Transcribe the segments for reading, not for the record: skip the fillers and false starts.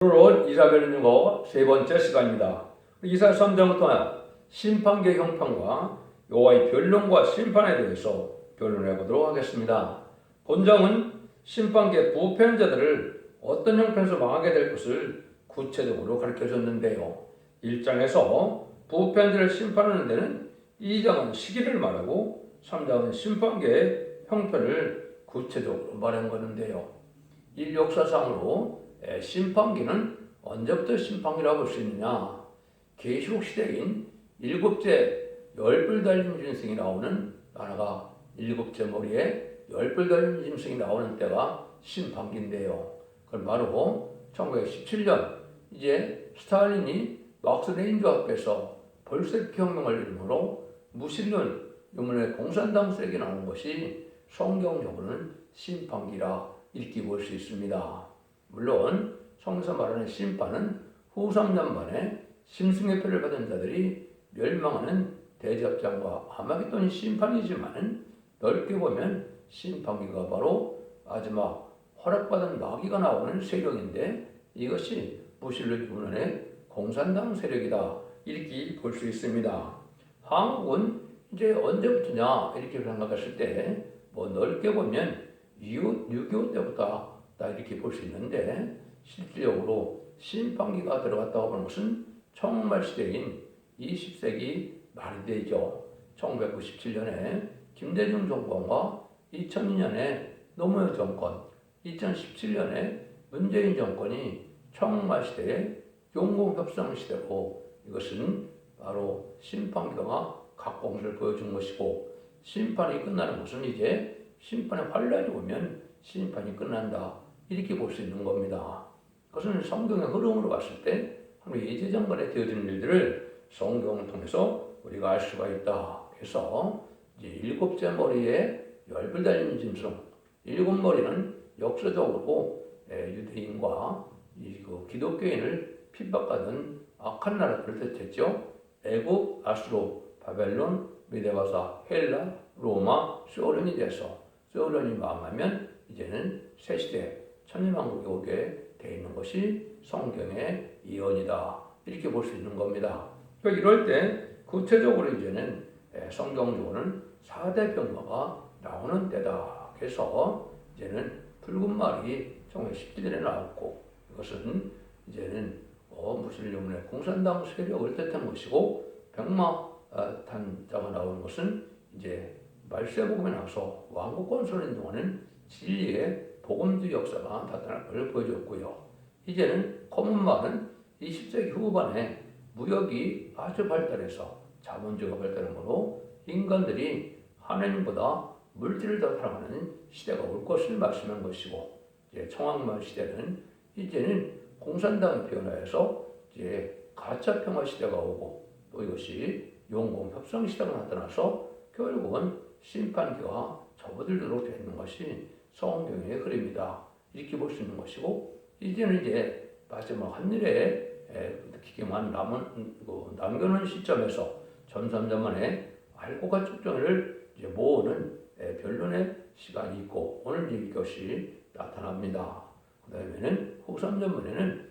오늘은 이사벨윤거 세 번째 시간입니다. 이사 3장을 통해 심판계 형평과 여호와의 변론과 심판에 대해서 변론해 보도록 하겠습니다. 본장은 심판계 부패한 자들을 어떤 형편에서 망하게 될 것을 구체적으로 가르쳐 줬는데요. 1장에서 부패한 자를 심판하는 데는 2장은 시기를 말하고 3장은 심판계의 형편을 구체적으로 말한 거는데요. 인력사상으로 심판기는 언제부터 심판기라고 볼 수 있느냐? 계시록 시대인 일곱째 열불 달린 짐승이 나오는 나라가 일곱째 머리에 열불 달린 짐승이 나오는 때가 심판기인데요. 그건 바로 1917년 이제 스탈린이 막스레인주 앞에서 볼셰비키 혁명을 이름으로 무신론 유문의 공산당 세력이 나오는 것이 성경적으로는 심판기라 이렇게 볼 수 있습니다. 물론 성서 말하는 심판은 후 3년 만에 심승의 표를 받은 자들이 멸망하는 대접장과 아마겟돈 심판이지만 넓게 보면 심판기가 바로 마지막 허락받은 마귀가 나오는 세력인데 이것이 무신론 유문의 공산당 세력이다 이렇게 볼 수 있습니다. 한국은 이제 언제부터냐 이렇게 생각했을 때 넓게 보면 6.25 때부터 이렇게 볼 수 있는데 실질적으로 심판기가 들어갔다고 보는 것은 청말 시대인 20세기 말이 되죠. 1997년에 김대중 정권과 2002년에 노무현 정권, 2017년에 문재인 정권이 청말 시대의 용공협상 시대고 이것은 바로 심판기가 각공을 보여준 것이고 심판이 끝나는 것은 이제 심판의 환란이 오면 심판이 끝난다 이렇게 볼 수 있는 겁니다. 그것은 성경의 흐름으로 봤을 때 하나님의 예제장관에 되어지는 일들을 성경을 통해서 우리가 알 수가 있다. 그래서 이제 일곱째 머리에 열불 달린 짐승, 일곱 머리는 역사적으로 유대인과 기독교인을 핍박하던 악한 나라들을 뜻했죠. 애굽, 아수르, 바벨론, 미대바사, 헬라, 로마, 소련이 돼서 소련이 망하면 이제는 새 시대 천년왕국이 오게 되어 있는 것이 성경의 예언이다 이렇게 볼 수 있는 겁니다. 그러니까 이럴 때 구체적으로 이제는 성경적으로는 4대 병마가 나오는 때다. 그래서 이제는 붉은 말이 1917년에 나왔고 이것은 이제는 무슬림 유문의 공산당 세력을 뜻한 것이고 병마 단자가 나오는 것은 이제 말세복음에 나와서 왕국 건설을 인도하는 진리의 복음주의 역사가 나타날 것을 보여줬고요. 이제는 검은 말은 20세기 후반에 무역이 아주 발달해서 자본주의가 발달함으로 인간들이 하나님보다 물질을 더 사랑하는 시대가 올 것을 말씀한 것이고 이제 청왕말 시대는 이제는 공산당이 변화해서 이제 가짜 평화 시대가 오고 또 이것이 용공 협상 시대가 나타나서 결국은 심판기가 접어들도록 되어 있는 것이 성경의 흐름이다. 이렇게 볼 수 있는 것이고 이제는 이제 마지막 한일에 기경만 남겨놓은 시점에서 전삼전만에 알고가 축전을 이제 모으는 변론의 시간이 있고 오늘 이것이 나타납니다. 그 다음에는 후삼전만에는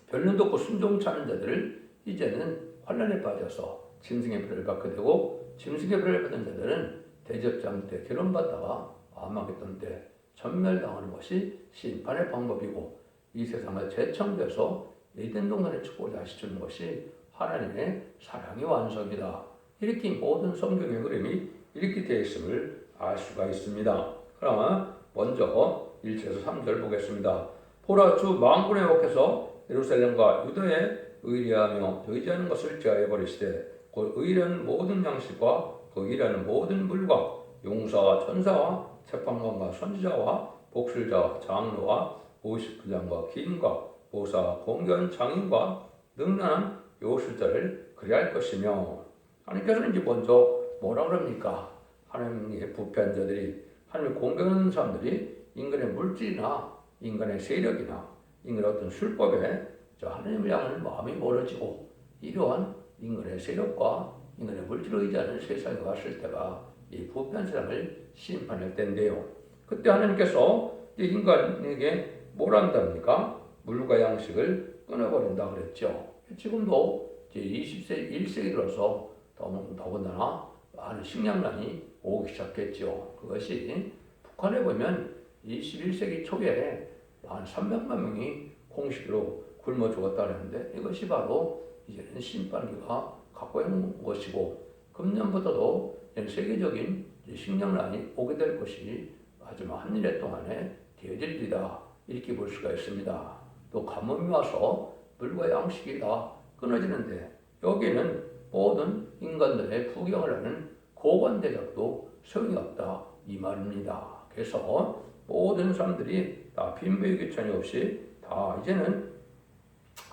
변론도 없고 순종치 않은 자들을 이제는 환란에 빠져서 짐승의 표를 받게 되고 짐승의 표를 받은 자들은 대접장 때 결혼받다가 아마겟돈 때 전멸당하는 것이 심판의 방법이고 이 세상에 재청돼서 에덴 동산의 축복을 다시 주는 것이 하나님의 사랑의 완성이다. 이렇게 모든 성경의 흐름이 이렇게 되어 있음을 알 수가 있습니다. 그러면 먼저 1절에서 3절 보겠습니다. 보라 주 만군의 여호와께서 예루살렘과 유다에 의리하며 의지하는 것을 제하여 버리시되 그 의리하는 모든 양식과 그 의리하는 모든 물과 용사와 천사와 책방관과 선지자와 복술자와 장로와 59장과 기인과 보사 공견 장인과 능란한 요술자를 그리할 것이며 하나님께서는 이제 먼저 뭐라 그럽니까? 하나님의 부패한 자들이 하나님을 공경하는 사람들이 인간의 물질이나 인간의 세력이나 인간의 어떤 술법에 하나님을 향하는 마음이 멀어지고 이러한 인간의 세력과 인간의 물질을 의지하는 세상에 왔을 때가 이 부패한 사람을 심판할 때인데요. 그때 하나님께서 이 인간에게 뭘 한답니까? 물과 양식을 끊어버린다 그랬죠. 지금도 이제 20세, 1세기 들어서 더군다나 많은 식량난이 오기 시작했죠. 그것이 북한에 보면 21세기 초에 한 300만 명이 공식으로 굶어 죽었다는데 이것이 바로 이제는 심판기가 갖고 있는 것이고 금년부터도 세계적인 식량난이 오게 될 것이 아주 많은 일 동안에 되어질 일이다 이렇게 볼 수가 있습니다. 또 가뭄이 와서 물과 양식이 다 끊어지는데 여기는 모든 인간들의 부경을 하는 고관대작도 소용이 없다 이 말입니다. 그래서 모든 사람들이 다 빈부의 귀천이 없이 다 이제는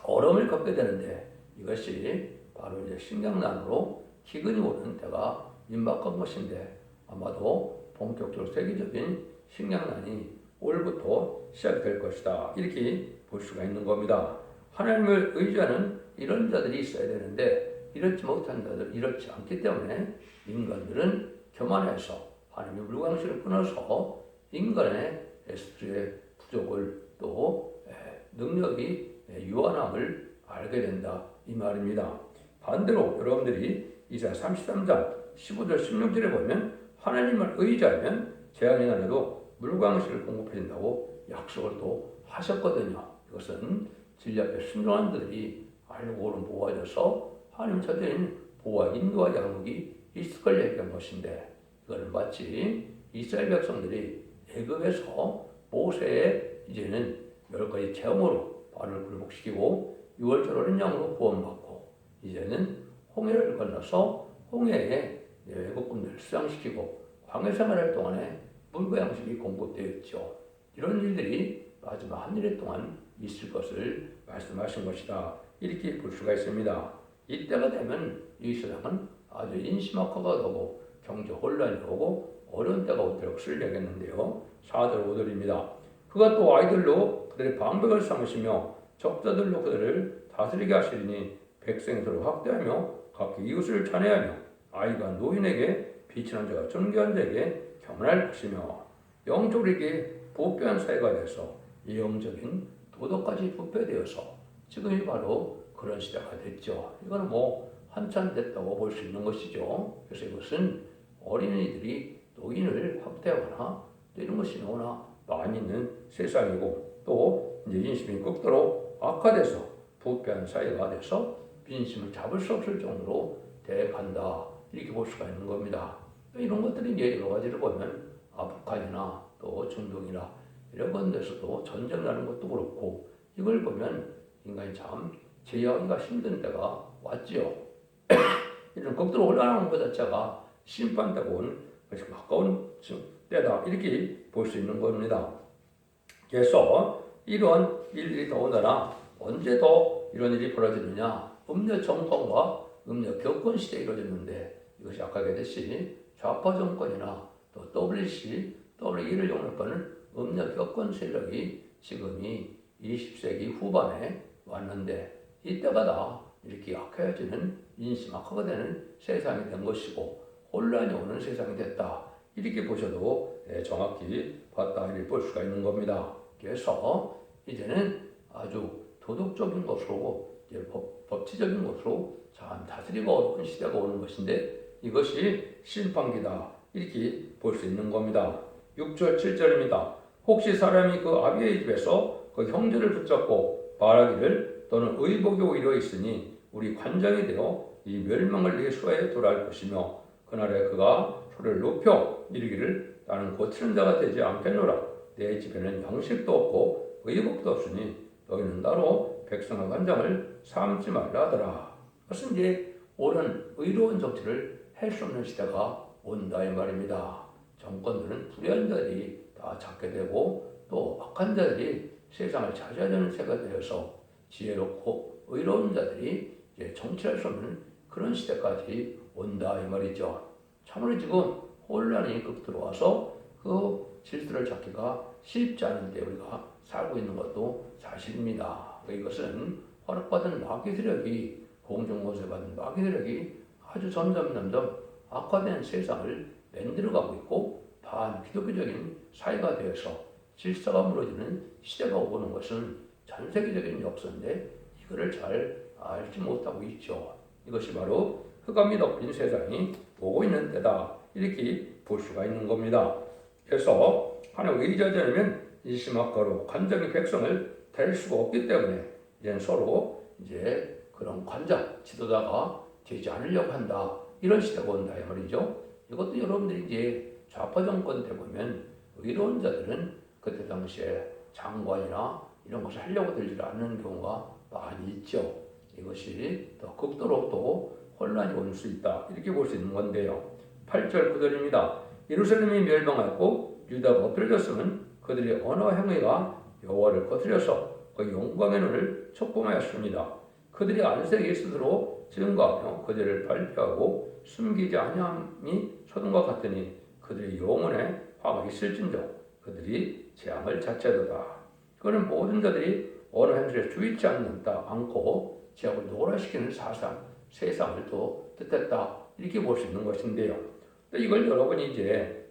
어려움을 겪게 되는데 이것이 바로 이제 식량난으로 기근이 오는 때가 임박한 것인데 아마도 본격적으로 세계적인 식량난이 올부터 시작될 것이다 이렇게 볼 수가 있는 겁니다. 하나님을 의지하는 이런 자들이 있어야 되는데 이렇지 못한 자들, 이렇지 않기 때문에 인간들은 교만해서 하나님의 물과 양식을 끊어서 인간의 스스로의 부족을 또 능력이 유한함을 알게 된다 이 말입니다. 반대로 여러분들이 이사야 33장 15절 16절에 보면 하나님을 의지하면 재앙이 나도 물과 양식을 공급해 준다고 약속을 또 하셨거든요. 이것은 진리 앞에 순종한 자들이 알고는 모아져서 하나님 찾은 보호와 인도와 양육이 있을 걸 얘기한 것인데 이거는 마치 이스라엘 백성들이 애굽에서 모세의 이제는 10가지 체험으로 발을 굴복시키고 6월절 어린 양으로 구원받고 이제는 홍해를 건너서 홍해에 애국군들을 수장시키고 광야 생활할 동안에 물과 양식이 공급되었죠. 이런 일들이 마지막 한 일 동안 있을 것을 말씀하신 것이다. 이렇게 볼 수가 있습니다. 이때가 되면 이 세상은 아주 인심악화가 되고 경제 혼란이 오고 어려운 때가 올 것을 얘기했는데요. 4절 5절입니다. 그가 또 아이들로 그들의 방백을 삼으시며 적자들로 그들을 다스리게 하시리니 백성이 서로 학대하며 각기 이웃을 찬해하며 아이가 노인에게 비천한 자가 존귀한 자에게 경멸할 것이며 영적으로 이게 부패한 사회가 돼서 영적인 도덕까지 부패되어서 지금이 바로 그런 시대가 됐죠. 이거는 한참 됐다고 볼 수 있는 것이죠. 그래서 이것은 어린이들이 노인을 학대하거나 또 이런 것이 너무나 많이 있는 세상이고 또 이제 인심이 극도로 악화돼서 부패한 사회가 돼서 민심을 잡을 수 없을 정도로 돼간다 이렇게 볼 수가 있는 겁니다. 이런 것들이 이제 여러 가지를 보면 북한이나 또 중동이나 이런 데서도 전쟁 나는 것도 그렇고 이걸 보면 인간이 참 제어하기가 힘든 때가 왔지요. 이런 극도로 혼란한 것 자체가 심판되고 온 가까운 때다 이렇게 볼 수 있는 겁니다. 그래서 이런 일들이 더군다나 언제 더 이런 일이 벌어지느냐 음녀 정권과 음녀 교권 시대에 이루어졌는데 이것이 아까 얘기했듯이 좌파 정권이나 또 WC, WE를 용납하는 음녀 교권 세력이 지금이 20세기 후반에 왔는데 이때가 다 이렇게 악해지는 인심 악화가 되는 세상이 된 것이고 혼란이 오는 세상이 됐다 이렇게 보셔도 정확히 봤다 이렇게 볼 수가 있는 겁니다. 그래서 이제는 아주 도덕적인 것으로 법치적인 것으로 참 다스리고 어려운 시대가 오는 것인데 이것이 심판기다 이렇게 볼 수 있는 겁니다. 6절 7절입니다. 혹시 사람이 그 아비의 집에서 그 형제를 붙잡고 말하기를 너는 의복이 오히려 있으니 우리 관장이 되어 이 멸망을 네 수하에 돌아갈 것이며 그날에 그가 소리를 높여 이르기를 나는 고치는 자가 되지 않겠노라. 내 집에는 양식도 없고 의복도 없으니 너희는 나로 백성의 관장을 삼지 말라 하더라. 그것은 이제 옳은 의로운 정치를 할 수 없는 시대가 온다 이 말입니다. 정권들은 불의한 자들이 다 잡게 되고 또 악한 자들이 세상을 차지하려는 세가 되어서 지혜롭고 의로운 자들이 이제 정치할 수 없는 그런 시대까지 온다 이 말이죠. 참으로 지금 혼란이 들어와서 그 질서를 찾기가 쉽지 않은데 우리가 살고 있는 것도 사실입니다. 이것은 허락받은 마귀 세력이 공중권세 받은 마귀 세력이 아주 점점 악화된 세상을 만들어가고 있고 반기독교적인 사회가 되어서 질서가 무너지는 시대가 오는 것은 전 세계적인 역사인데 이거를 잘 알지 못하고 있죠. 이것이 바로 흑암이 덮인 세상이 오고 있는 때다. 이렇게 볼 수가 있는 겁니다. 그래서 하나님께 의지하지 않으면 이심학과로 간장이 백성을 될 수가 없기 때문에 이제 서로 이제 그런 관장, 지도자가 되지 않으려고 한다. 이런 시대가 온다 이 말이죠. 이것도 여러분들이 이제 좌파 정권 때 보면 의로운 자들은 그때 당시에 장관이나 이런 것을 하려고 들지 않는 경우가 많이 있죠. 이것이 더 극도로 또 혼란이 올 수 있다. 이렇게 볼 수 있는 건데요. 8절 9절입니다. 예루살렘이 멸망하였고 유다가 엎드려졌으면 그들의 언어 행위가 여호와를 거스려서 그 영광의 눈을 촉봉하였습니다. 그들이 안색이 스스로 증거하며 그들을 발표하고 숨기지 아니함이 소돔과 같으니 그들의 영혼에 화가 있을진저 그들이 재앙을 자체도다. 그는 모든 자들이 언어 행실에 주의치 않고 제약을 노골화시키는 세상을 또 뜻했다. 이렇게 볼 수 있는 것인데요. 이걸 여러분이 이제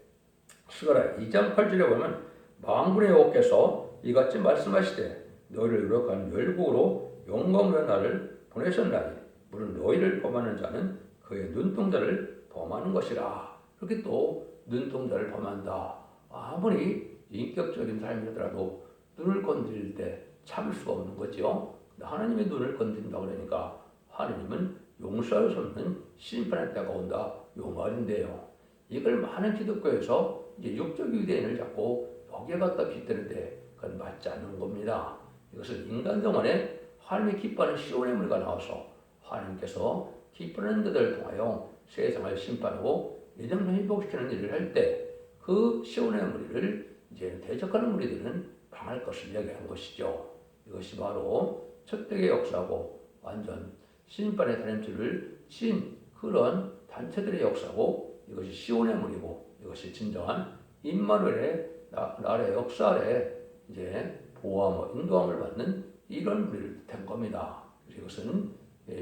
스가랴 2장 8절에 보면 만군의 여호와께서 이같이 말씀하시되 너희를 유력한 열국으로 영광으로 나를 보내셨나니 물은 너희를 범하는 자는 그의 눈동자를 범하는 것이라. 그렇게 또 눈동자를 범한다. 아무리 인격적인 삶이더라도 눈을 건드릴 때 참을 수가 없는 거죠. 하나님의 눈을 건드린다 그러니까 하나님은 용서할 수 없는 심판의 때가 온다. 요 말인데요. 이걸 많은 기독교에서 이제 육적 유대인을 잡고 여기에 갖다 빗대는데 그건 맞지 않는 겁니다. 이것은 인간 동안에 하나님이 기뻐하는 시온의 물가 나와서 하나님께서 기뻐하는 자들을 통하여 세상을 심판하고 예정을 회복시키는 일을 할 때 그 시온의 무리를 이제 대적하는 무리들은 당할 것을 이야기한 것이죠. 이것이 바로 척대의 역사고 완전 심판의 단임줄을 친 그런 단체들의 역사고 이것이 시온의 무리고 이것이 진정한 임마누엘의 나라의 역사 아래 이제 보호함, 인도함을 받는 이런 무리를 뜻한 겁니다. 이것은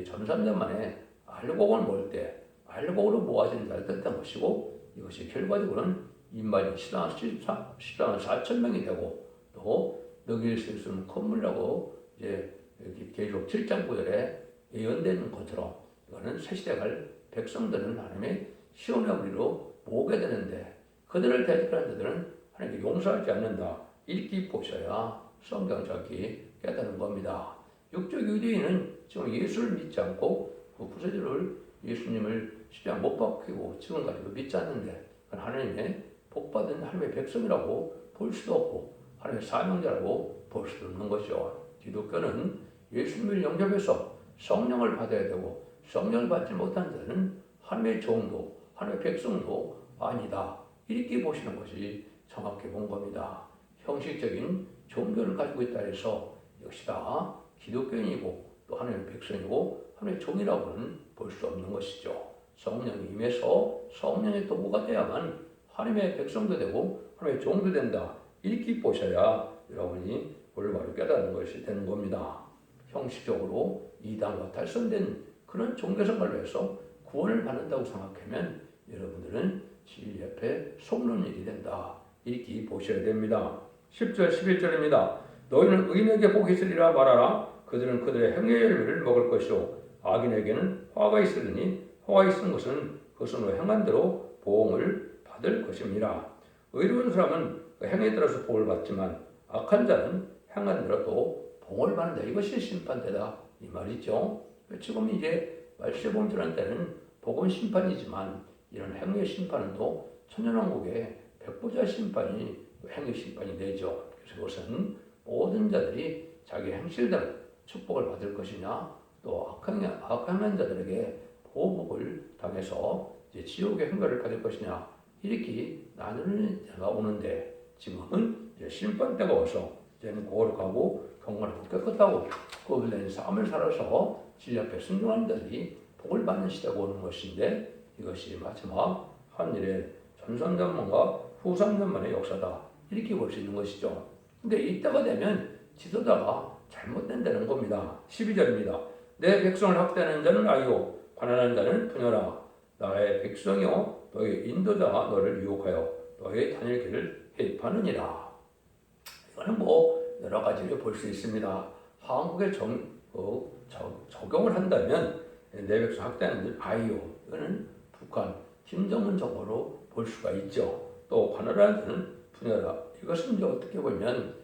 전산년 만에 알곡을 모을 때 알곡으로 모아진 자를 뜻한 것이고 이것이 결과적으로는 인마이 시당 4,000명이 되고 또 너길 수 있는 건물이라고 이제 계속 7장 9절에 예언되는 것처럼 이거는 새 시대 갈 백성들은 하나님의 시온의 무리로 모으게 되는데 그들을 대적하는 자들은 하나님께 용서하지 않는다. 읽기 보셔야 성경 정확히 깨닫는 겁니다. 육적 유대인은 지금 예수를 믿지 않고 그 부서지를 예수님을 십자가 못 박히고 지금까지도 믿지 않는데 하나님의 복받은 하나님의 백성이라고 볼 수도 없고 하나님의 사명자라고 볼 수도 없는 것이죠. 기독교는 예수님을 영접해서 성령을 받아야 되고 성령을 받지 못한 자는 하나님의 종도 하나님의 백성도 아니다. 이렇게 보시는 것이 정확히 본 겁니다. 형식적인 종교를 가지고 있다 해서 역시 다 기독교인이고 또 하나님의 백성이고 하나님의 종이라고는 볼 수 없는 것이죠. 성령이 임해서 성령의 도구가 돼야만 하나님의 백성도 되고 하나님의 종도 된다. 이렇게 보셔야 여러분이 올바로 깨닫는 것이 되는 겁니다. 형식적으로 이단과 탈선된 그런 종교생활로 해서 구원을 받는다고 생각하면 여러분들은 진리 앞에 속는 일이 된다. 이렇게 보셔야 됩니다. 10절 11절입니다. 너희는 의인에게 복이 있으리라 말하라. 그들은 그들의 행위의 열매를 먹을 것이요 악인에게는 화가 있으리니 화가 있은 것은 그 손으로 행한 대로 보응을 받을 것입니다. 의로운 사람은 그 행위에 따라서 복을 받지만 악한 자는 행한 대로 또 복을 받는다. 이것이 심판대다 이 말이죠. 지금 이제 말세범들한 때는 복은 심판이지만 이런 행위의 심판은 또 천년왕국의 백보자 심판이 행위 심판이 되죠. 그래서 그것은 모든 자들이 자기 행실대로 축복을 받을 것이냐 또 악한 자들에게 보복을 당해서 이제 지옥의 행가를 받을 것이냐 이렇게 나누는 때가 오는데 지금은 이제 심판 때가 와서 이제는 거룩하고 경건하고 깨끗하고 거듭된 삶을 살아서 진리 앞에 순종하는 자들이 복을 받는 시대가 오는 것인데 이것이 마지막 한일의 전선전만과 후선전만의 역사다 이렇게 볼 수 있는 것이죠. 근데 이때가 되면 지도자가 잘못된다는 겁니다. 12절입니다. 내 백성을 학대하는 자는 아이요 가난한 자는 부녀라. 나의 백성이요 너의 인도자가 너를 유혹하여 너의 다닐 길을 해입하느니라. 이거는 뭐 여러 가지를 볼 수 있습니다. 한국에 적용을 한다면 내백성 학대는 아이오 이거는 북한 김정은 정보로 볼 수가 있죠. 또 관할하는 분야라 이것은 이제 어떻게 보면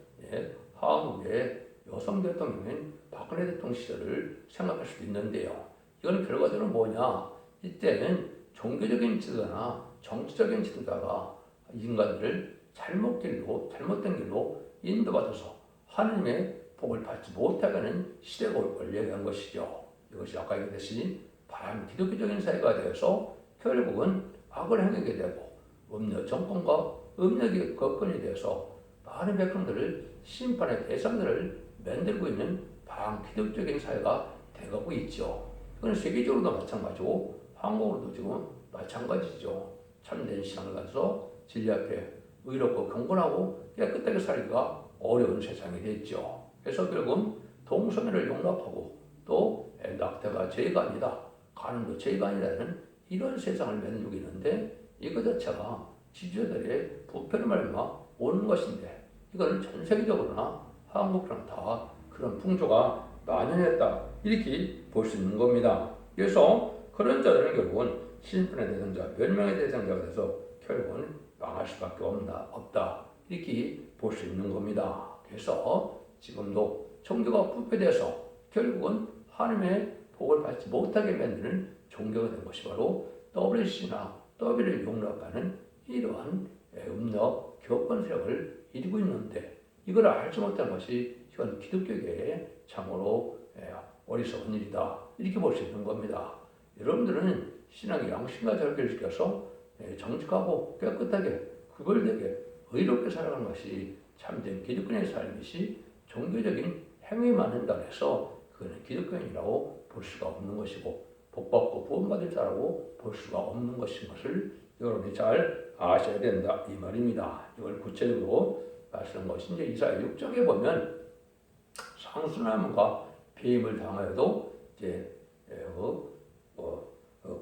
한국의 여성 대통령인 박근혜 대통령 시절을 생각할 수도 있는데요. 이건 결과적으로 뭐냐? 이때는 종교적인 지도자나 정치적인 지도자가 인간들을 잘못된 길로 인도받아서 하나님의 복을 받지 못하게 하는 시대가 올 걸 얘기한 것이죠. 이것이 아까 얘기했듯이 반기독교적인 사회가 되어서 결국은 악을 행하게 되고 음력 정권과 음력의 거건이 되어서 많은 백성들을 심판의 대상들을 만들고 있는 반기독적인 사회가 되고 있죠. 이건 세계적으로도 마찬가지고 한국으로도 지금 마찬가지죠. 참된 신앙을 가서 진리 앞에 의롭고 경건하고 깨끗하게 살기가 어려운 세상이 됐죠. 그래서 결국 동성애를 용납하고 또 낙태가 죄가 아니다, 가늠도 죄가 아니라는 이런 세상을 만들고 있는데 이것 자체가 지주자들의 부패를 말미암아 오는 것인데 이걸 전 세계적으로나 한국이랑 다 그런 풍조가 만연했다 이렇게 볼 수 있는 겁니다. 그래서 그런 자들은 결국은 심판의 대상자, 멸망의 대상자가 돼서 결국은 망할 수밖에 없다 이렇게 볼 수 있는 겁니다. 그래서 지금도 종교가 부패돼서 결국은 하나님의 복을 받지 못하게 만드는 종교가 된 것이 바로 WC나 W를 용납하는 이러한 음력 교권 세력을 이루고 있는데 이걸 알지 못하는 것이 이건 기독교계의 참으로 어리석은 일이다 이렇게 볼 수 있는 겁니다. 여러분들은 신앙의 양심과 절개를 지켜서 정직하고 깨끗하게 구별되게 의롭게 살아가는 것이 참된 기독교인의 삶이시 종교적인 행위만 한다고 해서 그거는 기독교인이라고 볼 수가 없는 것이고 복받고 구원받을 자라고 볼 수가 없는 것인 것을 여러분이 잘 아셔야 된다 이 말입니다. 이걸 구체적으로 말씀한 것이 이제 이사야 6장에 보면 상수나무가 배임을 당하여도 이제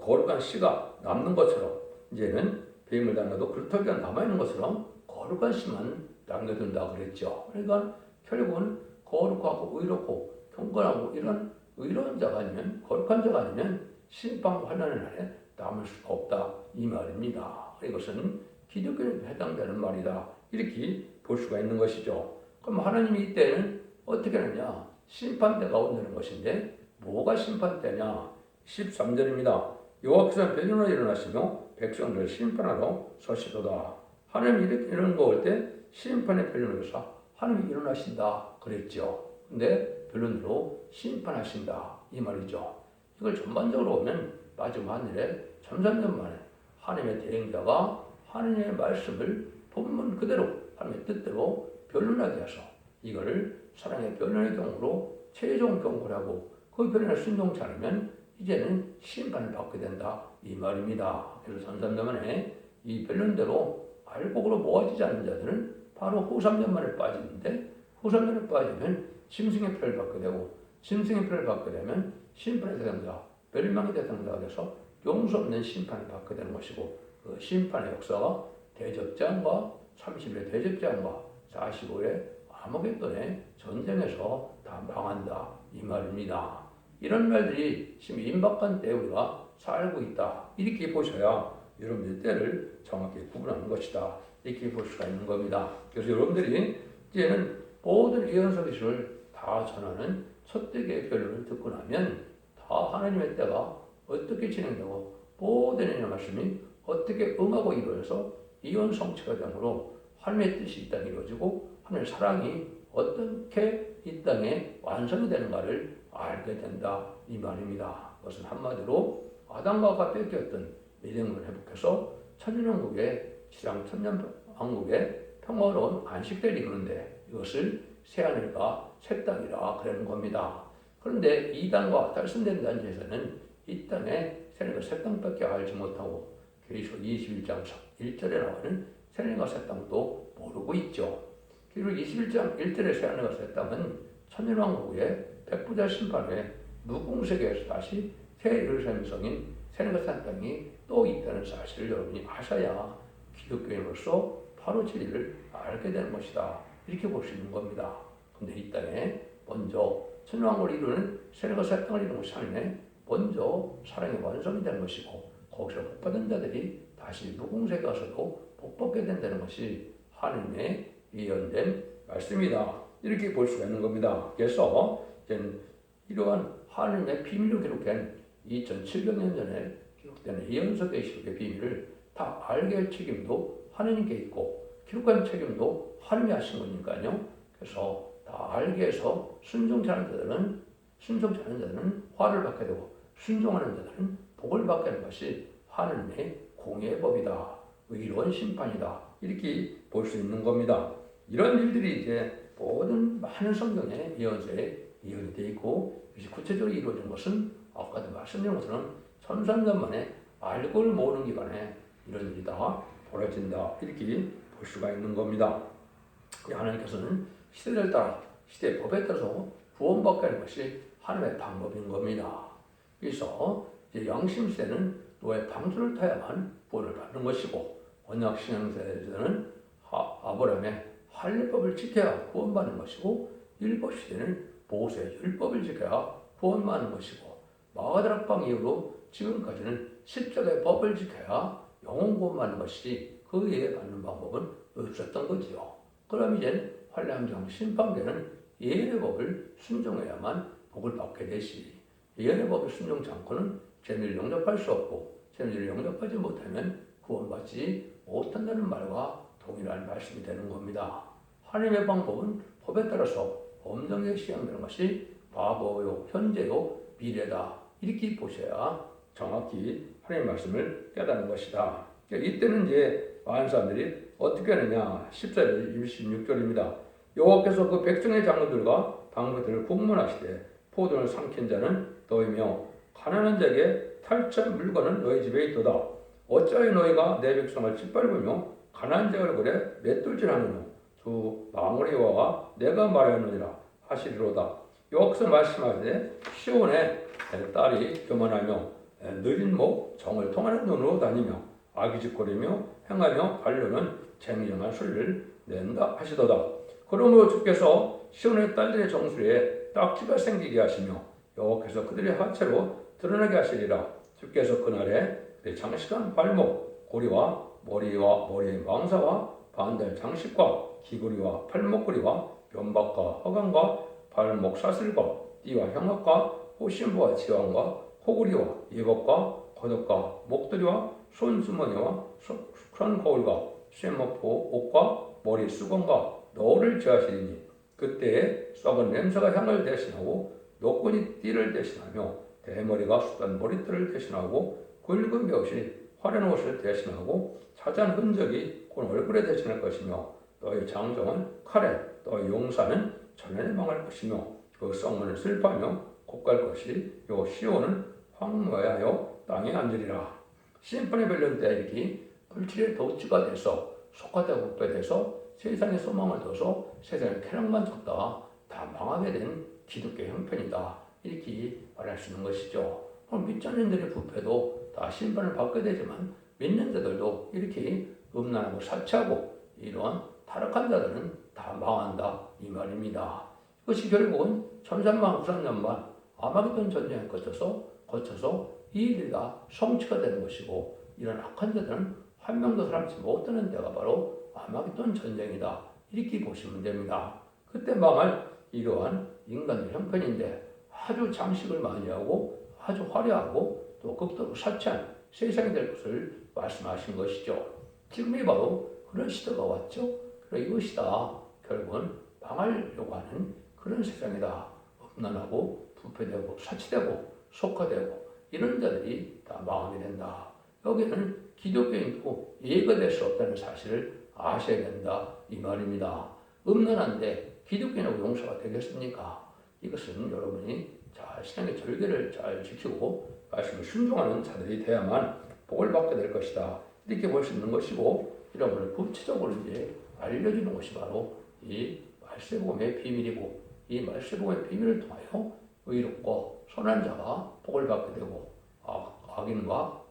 거룩한 씨가 남는 것처럼 이제는 배임을 당해도 굴뚝이 남아있는 것처럼 거룩한 씨만 남겨둔다 그랬죠. 그러니까 결국은 거룩하고 의롭고 경건하고 이런 의로운 자가 아니면 거룩한 자가 아니면 심판과 환난의 날에 남을 수가 없다 이 말입니다. 이것은 기독교에 해당되는 말이다 이렇게 볼 수가 있는 것이죠. 그럼 하나님이 이때는 어떻게 하느냐? 심판대가 온다는 것인데 뭐가 심판대냐? 13절입니다. 여호와께서 변론하여 일어나시며 백성들을 심판하러 서시도다. 하나님이 이런 거 올 때 심판의 변론으로서 하나님이 일어나신다 그랬죠. 근데 변론으로 심판하신다 이 말이죠. 이걸 전반적으로 보면 마지막 하늘에 천삼년 만에 하나님의 대행자가 하나님의 말씀을 본문 그대로 하나님의 뜻대로 변론하게 해서 이거를 사랑의 변론의 경우로 최종 경고라고 그 변론에 순종치 않으면 이제는 심판을 받게 된다 이 말입니다. 그래서 천삼년 만에 이 변론대로 알곡으로 모아지지 않는 자들은 바로 후 3년 만에 빠지는데 후 3년에 빠지면 짐승의 표를 받게 되고 짐승의 표를 받게 되면 심판의 대상자, 멸망의 대상자가 돼서 용서 없는 심판을 받게 되는 것이고 그 심판의 역사가 대접장과 30일의 대접장과 45일의 아마겟돈의 전쟁에서 다 망한다 이 말입니다. 이런 말들이 지금 임박한 때에 우리가 살고 있다 이렇게 보셔야 여러분들 때를 정확히 구분하는 것이다 이렇게 볼 수가 있는 겁니다. 그래서 여러분들이 이제는 모든 예언서기를 다 전하는 첫 대개의 변론을 듣고 나면 다 하나님의 때가 어떻게 진행되고 모든 예언의 말씀이 어떻게 응하고 이루어져서 이혼 성취가 되므로 하나님의 뜻이 이 땅에 이루어지고 하나님의 사랑이 어떻게 이 땅에 완성이 되는가를 알게 된다 이 말입니다. 그것은 한마디로 아담과 하와 뺏겼던 에덴을 회복해서 천년왕국의 지상 천년왕국의 평화로운 안식대를 이루는데 이것을 새하늘과 새 땅이라 그러는 겁니다. 그런데 이 땅과 달성된 단지에서는 이 땅에 새하늘과 새 땅밖에 알지 못하고 계시록 21장 1절에 나오는 새하늘과 새 땅도 모르고 있죠. 그리고 21장 1절의 새하늘과 새 땅은 천년왕국의 백부자 심판 후에 무궁세계에서 다시 새 예루살렘 성인 새하늘과 새 땅이 또 있다는 사실을 여러분이 아셔야 기독교인으로서 바로 진리를 알게 되는 것이다. 이렇게 볼 수 있는 겁니다. 근데 이 땅에 먼저 천왕국을 이루는 세력과 세상을 이루는 것이 하나님의 먼저 사랑의 완성이 되는 것이고 거기서 복받은 자들이 다시 무궁색에 가서도 복받게 된다는 것이 하나님의 예언된 말씀이다. 이렇게 볼 수가 있는 겁니다. 그래서 이러한 하나님의 비밀로 기록된 2700년 전에 기록된 예언서 계시록의 비밀을 다 알게 할 책임도 하나님께 있고 기록한 책임도 하나님이 하신 거니까요. 그래서 다 알게 해서 순종치 않은 자들은 화를 받게 되고 순종하는 자들은 복을 받게 되는 것이 하나님의 공의의 법이다. 의로운 심판이다. 이렇게 볼 수 있는 겁니다. 이런 일들이 이제 모든 많은 성경의 예언서에 예언이 되어 있고 이것이 구체적으로 이루어진 것은 아까도 말씀드린 것처럼 1300년 만에 알고를 모으는 기간에 이런 일이 다 벌어진다. 이렇게 볼 수가 있는 겁니다. 하나님께서는 시대를 따라 시대의 법에 따라서 구원받게 하는 것이 하나님의 방법인 겁니다. 그래서 이제 양심시대는 노예 방주를 타야만 구원을 받는 것이고 언약신앙세대는 아브라함의 할례법을 지켜야 구원받는 것이고 율법시대는 모세의 율법을 지켜야 구원받는 것이고 마가다락방 이후로 지금까지는 십자가의 법을 지켜야 영혼 구원받는 것이지 그 외에 받는 방법은 없었던 거지요. 그럼 이제 환란장 심판계는 예언의 법을 순종해야만 복을 받게 되시 예언의 법을 순종치 않고는 재미를 영접할 수 없고 재미를 영접하지 못하면 구원받지 못한다는 말과 동일한 말씀이 되는 겁니다. 하나님의 방법은 법에 따라서 엄정하게 시행되는 것이 과거요, 현재요, 미래다. 이렇게 보셔야 정확히 하나님의 말씀을 깨닫는 것이다. 이때는 이제 많은 사람들이 어떻게 하느냐. 14절, 26절입니다. 여호와께서 그 백성의 장로들과 방부들을 국문하시되 포도를 삼킨 자는 너희며 가난한 자에게 탈취한 물건은 너희 집에 있도다. 어찌하여 너희가 내 백성을 짓밟으며 가난한 자 얼굴에 맷돌질하느냐. 주 망울의 여호와가 내가 말하였느니라 하시리로다. 여호와께서 말씀하시되 시온의 딸이 교만하며 느린 목 정을 통하는 눈으로 다니며 악의짓거리며 행하며 반려는 쟁쟁한 소리를 낸다 하시도다. 그러므로 주께서 시온의 딸들의 정수리에 딱지가 생기게 하시며 여호와께서 그들의 하체로 드러나게 하시리라. 주께서 그날에 그의 장식한 발목, 고리와 머리의 망사와 반달 장식과 귀고리와 팔목고리와 변박과 허강과 발목 사슬과 띠와 형악과 호신부와 지왕과 호구리와 예복과 거덕과 목도리와 손주머니와 숙한 거울과 쇠모포 옷과 머리 수건과 너울을 제하시리니 그때에 썩은 냄새가 향을 대신하고 노끈이 띠를 대신하며 대머리가 숱한 머리털을 대신하고 굵은 벼옷이 화려한 옷을 대신하고 자잔 흔적이 곧 얼굴에 대신할 것이며 너희 장정은 칼에 너희 용사는 전에 망할 것이며 그 썩문을 슬퍼하며 곧갈 것이 요 시온은 황무하여 땅에 앉으리라. 심판의 변론 때 이렇게 불칠의 도치가 돼서 속화되고 복배돼서 세상의 소망을 둬서 세상의 쾌락만 쫓다가 다 망하게 된 기독교의 형편이다. 이렇게 말할 수 있는 것이죠. 그럼 밑자님들의 부패도 다 심판을 받게 되지만 믿는 자들도 이렇게 음란하고 사치하고 이런 타락한 자들은 다 망한다. 이 말입니다. 이것이 결국은 1300만 9,000년만 아마겟돈 전쟁을 거쳐서 이 일이 다 성취가 되는 것이고 이런 악한 자들은 한 명도 살아남지 못하는 때가 바로 아마겟돈 전쟁이다. 이렇게 보시면 됩니다. 그때 망할 이러한 인간의 형편인데 아주 장식을 많이 하고 아주 화려하고 또 극도로 사치한 세상이 될 것을 말씀하신 것이죠. 지금이 바로 그런 시대가 왔죠. 그래서 이것이다. 결국은 망하려고 하는 그런 세상이다. 음란하고 부패되고 사치되고 속화되고 이런 자들이 다 망하게 된다. 여기는 기독교인도 예가 될 수 없다는 사실을 아셔야 된다. 이 말입니다. 음란한데 기독교인하고 용서가 되겠습니까? 이것은 여러분이 잘 신앙의 절개를 잘 지키고 말씀을 순종하는 자들이 돼야만 복을 받게 될 것이다. 이렇게 볼 수 있는 것이고 이런 것을 구체적으로 이제 알려주는 것이 바로 이 말세복음의 비밀이고 이 말세복음의 비밀을 통하여 의롭고 선한 자가 복을 받게 되고 악인과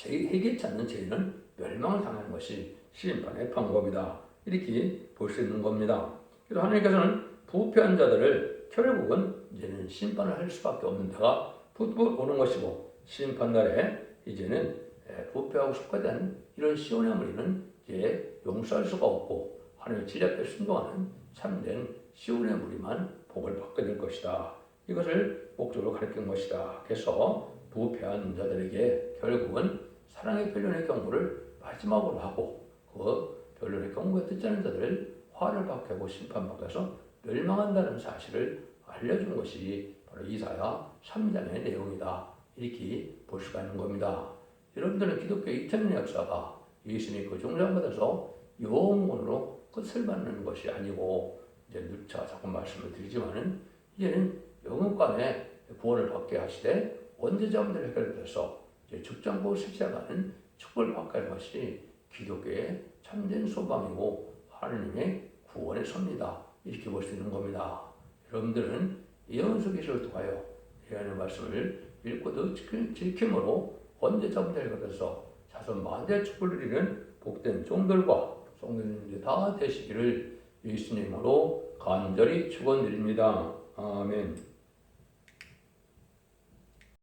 회개치 않는 죄인은 멸망을 당하는 것이 심판의 방법이다. 이렇게 볼 수 있는 겁니다. 그래서 하나님께서는 부패한 자들을 결국은 이제는 심판을 할 수밖에 없는 데가 풋풋 오는 것이고 심판날에 이제는 부패하고 속하된 이런 시온의 무리는 이제 용서할 수가 없고 하나님의 진리앞에 순종하는 참된 시온의 무리만 복을 받게 될 것이다. 이것을 목적으로 가리킨 것이다. 그래서 부패한 자들에게 결국은 사랑의 변론의 경고를 마지막으로 하고 그 변론의 경고에 듣지 않은 자들을 화를 받게 하고 심판받아서 멸망한다는 사실을 알려준 것이 바로 이사야 3장의 내용이다. 이렇게 볼 수가 있는 겁니다. 여러분들은 기독교의 2000년의 역사가 예수님이 그 종장받아서 영원으로 끝을 맞는 것이 아니고 이제 누차 자꾸 말씀을 드리지만은 이제는 영원간에 구원을 받게 하시되 원죄자분들 해결돼서 이제 죽장고 시작하는 축복을 받게 할 것이 기독교의 참된 소망이고 하나님의 구원의 섭니다. 이렇게 볼 수 있는 겁니다. 여러분들은 예언서 계시를 통하여 예언의 말씀을 읽고도 지킴으로 원죄자분들 해결돼서 자손 만대의 축복을 누리는 복된 종들과 성도님들이 다 되시기를 예수님으로 간절히 축원드립니다. 아멘.